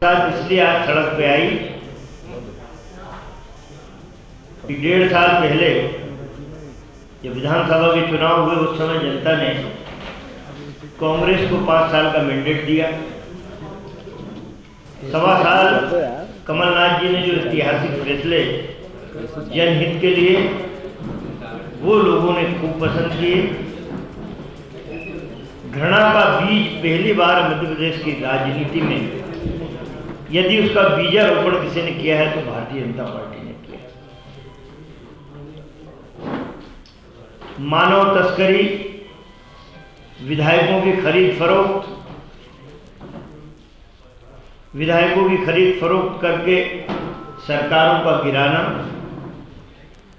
इसलिए आज सड़क पे आई कि 1.5 साल पहले जब विधानसभा के चुनाव हुए उस समय जनता ने कांग्रेस को 5 साल का मैंडेट दिया। 1.25 साल कमलनाथ जी ने जो ऐतिहासिक फैसले जनहित के लिए वो लोगों ने खूब पसंद किए। घृणा का बीज पहली बार मध्य प्रदेश की राजनीति में यदि उसका बीजारोपण किसी ने किया है तो भारतीय जनता पार्टी ने किया। मानव तस्करी, विधायकों की खरीद फरोख्त करके सरकारों का गिराना,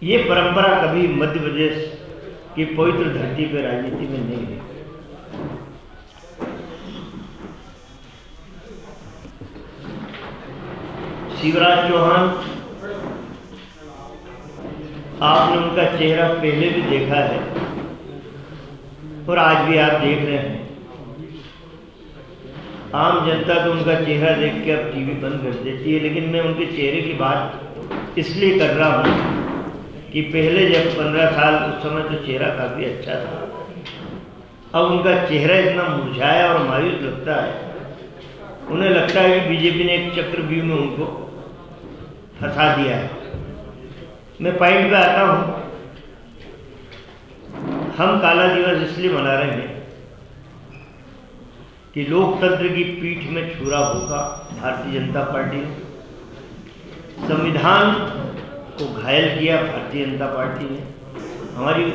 ये परंपरा कभी मध्य प्रदेश की पवित्र धरती पर राजनीति में नहीं है। शिवराज चौहान, आपने उनका चेहरा पहले भी देखा है और आज भी आप देख रहे हैं। आम जनता तो उनका चेहरा देख के अब टीवी बंद कर देती है, लेकिन मैं उनके चेहरे की बात इसलिए कर रहा हूँ कि पहले जब 15 साल उस समय तो चेहरा काफ़ी अच्छा था। अब उनका चेहरा इतना मुरझाया और मायूस लगता है। उन्हें लगता है कि बीजेपी ने एक चक्रव्यूह में उनको फंसा दिया है। मैं पॉइंट पे आता हूँ। हम काला दिवस इसलिए मना रहे हैं कि लोकतंत्र की पीठ में छुरा भोंका भारतीय जनता पार्टी ने, संविधान को घायल किया भारतीय जनता पार्टी ने। हमारी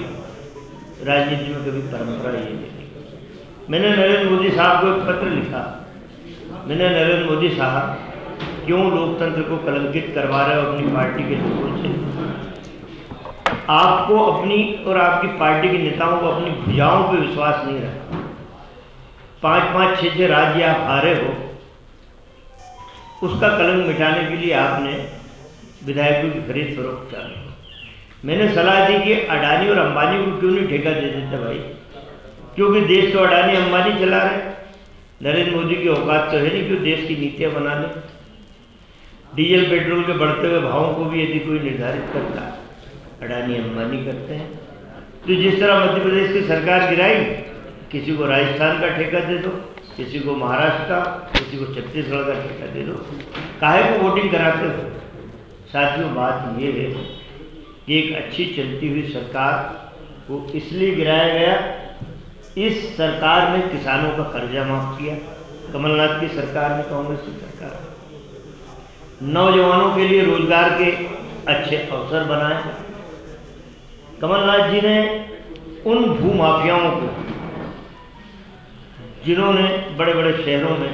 राजनीति में कभी परंपरा ये नहीं। मैंने नरेंद्र मोदी साहब को एक पत्र लिखा। मैंने नरेंद्र मोदी साहब क्यों लोकतंत्र को कलंकित करवा रहे हो अपनी पार्टी के लोगों से? आपको अपनी और आपकी पार्टी के नेताओं को अपनी भुजाओं पे विश्वास नहीं रहा। 5-5, 6-6 राज्य आप हारे हो, उसका कलंक मिटाने के लिए आपने विधायकों की खरीद फरोख्त चालू। मैंने सलाह दी कि अडानी और अंबानी को क्यों नहीं ठेका दे देते भाई, क्योंकि देश तो अडानी अंबानी चला रहे। नरेंद्र मोदी की औकात तो है नहीं क्यों देश की नीतियाँ बना ले। डीजल पेट्रोल के बढ़ते हुए भावों को भी यदि कोई निर्धारित करता है, अडानी अंबानी करते हैं। तो जिस तरह मध्य प्रदेश की सरकार गिराई, किसी को राजस्थान का ठेका दे दो, किसी को महाराष्ट्र का, किसी को छत्तीसगढ़ का ठेका दे दो। काहे को वोटिंग कराते हो? साथियों, बात ये है कि एक अच्छी चलती हुई सरकार को इसलिए गिराया गया। इस सरकार ने किसानों का कर्जा माफ किया, कमलनाथ की सरकार ने, कांग्रेस की सरकार ने। नौजवानों के लिए रोजगार के अच्छे अवसर बनाए। कमलनाथ जी ने उन भूमाफियाओं को, जिन्होंने बड़े बड़े शहरों में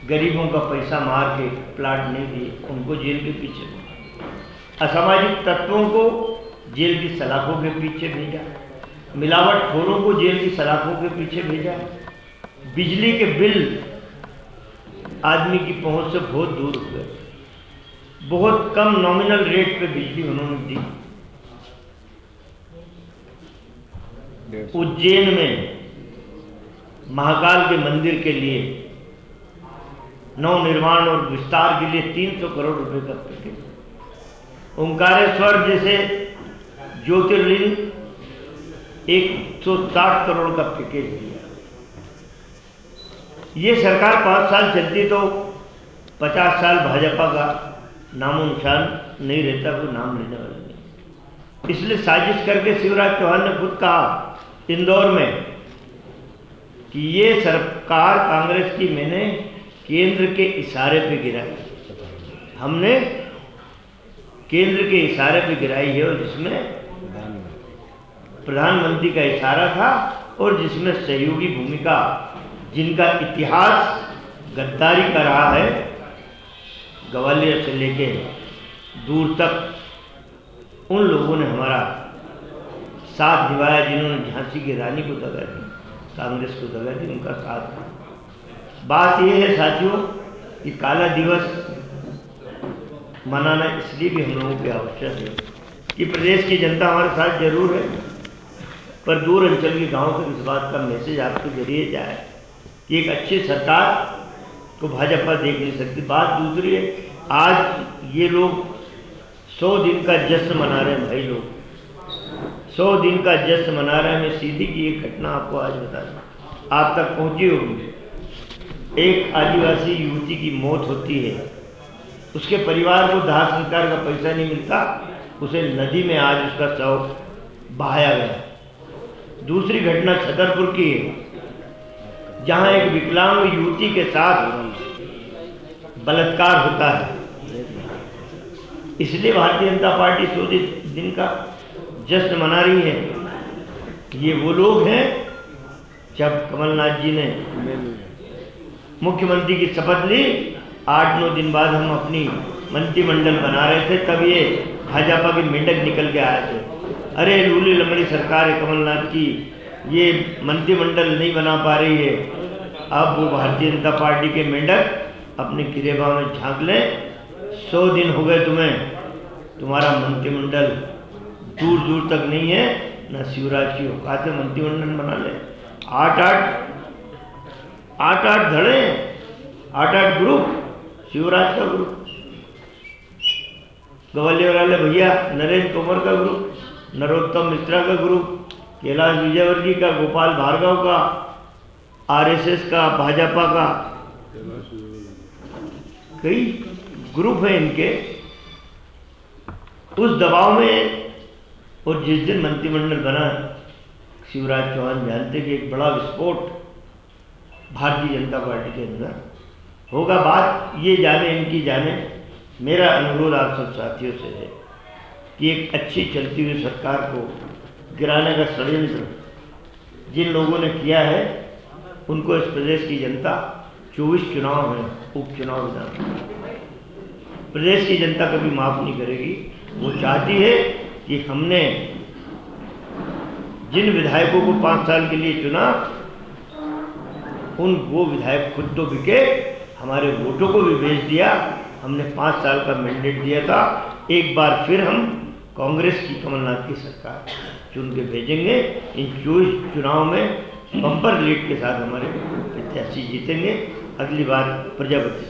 गरीबों का पैसा मार के प्लाट नहीं दिए, उनको जेल के पीछे, असामाजिक तत्वों को जेल की सलाखों के पीछे भेजा, मिलावटखोरों को जेल की सलाखों के पीछे भेजा। बिजली के बिल आदमी की पहुंच से बहुत दूर हुए। बहुत कम नॉमिनल रेट पे बिजली उन्होंने दी। उज्जैन में महाकाल के मंदिर के लिए नवनिर्माण और विस्तार के लिए 300 करोड़ रुपए का पैकेज। ओंकारेश्वर जैसे ज्योतिर्लिंग 160 करोड़ का पैकेज दिया। ये सरकार 5 साल चलती तो 50 साल भाजपा का नामो निशान नहीं रहता, कोई नाम लेने वाला नहीं। इसलिए साजिश करके शिवराज चौहान ने खुद कहा इंदौर में कि ये सरकार कांग्रेस की मैंने केंद्र के इशारे पे गिराई। हमने केंद्र के इशारे पे गिराई है, और जिसमें प्रधानमंत्री का इशारा था और जिसमें सहयोगी भूमिका, जिनका इतिहास गद्दारी का रहा है, ग्वालियर से लेके दूर तक, उन लोगों ने हमारा साथ निभाया। जिन्होंने झांसी की रानी को दगा दी, कांग्रेस को दगा दी, उनका साथ था। बात यह है साथियों कि काला दिवस मनाना इसलिए भी हम लोगों की आवश्यक है कि प्रदेश की जनता हमारे साथ जरूर है, पर दूर अंचल के गाँव तक इस बात का मैसेज आपके जरिए जाए कि एक अच्छी सरकार को भाजपा देख नहीं सकती। बात दूसरी है, आज ये लोग 100 दिन का जश्न मना रहे हैं भाई, लोग 100 दिन का जश्न मना रहे हैं। मैं सीधी की एक घटना आपको आज बता दूँ, आप तक पहुंची होगी। एक आदिवासी युवती की मौत होती है, उसके परिवार को दाह संस्कार का पैसा नहीं मिलता, उसे नदी में आज उसका शव बहाया गया। दूसरी घटना छतरपुर की है, जहां एक विकलांग युवती के साथ बलात्कार होता है। इसलिए भारतीय जनता पार्टी 100 दिन का जश्न मना रही है। ये वो लोग हैं, जब कमलनाथ जी ने मुख्यमंत्री की शपथ ली, 8-9 दिन बाद हम अपनी मंत्रिमंडल बना रहे थे, तब ये भाजपा की मेंढक निकल के आए थे। अरे लूली लंबड़ी सरकार है कमलनाथ की, ये मंत्रिमंडल नहीं बना पा रही है। अब वो भारतीय जनता पार्टी के मेंढक अपने गिरेबान में झांक लें। 100 दिन हो गए तुम्हें, तुम्हारा मंत्रिमंडल दूर दूर तक नहीं है, न शिवराज की औकात है मंत्रिमंडल बना ले। 8-8 धड़े, 8-8 ग्रुप, शिवराज का ग्रुप, ग्वालियर वाले भैया नरेंद्र तोमर का ग्रुप, नरोत्तम मिश्रा का ग्रुप, कैलाश विजयवर्गीय का, गोपाल भार्गव का, आरएसएस का, भाजपा का, कई ग्रुप हैं इनके। उस दबाव में, और जिस दिन मंत्रिमंडल बना, शिवराज चौहान जानते कि एक बड़ा विस्फोट भारतीय जनता पार्टी के अंदर होगा। बात ये जाने इनकी जाने, मेरा अनुरोध आप सब साथियों से है कि एक अच्छी चलती हुई सरकार को गिराने का षड्यंत्र जिन लोगों ने किया है, उनको इस प्रदेश की जनता 24 चुनाव में, उपचुनाव विधान, प्रदेश की जनता कभी माफ नहीं करेगी। वो चाहती है कि हमने जिन विधायकों को 5 साल के लिए चुना, वो विधायक खुद तो बिके, हमारे वोटों को भी बेच दिया। हमने 5 साल का मैंडेट दिया था, एक बार फिर हम कांग्रेस की, कमलनाथ की सरकार चुन के भेजेंगे। इन 24 चुनाव में बम्पर लीड के साथ हमारे प्रत्याशी जीतेंगे। अगली बार प्रजापति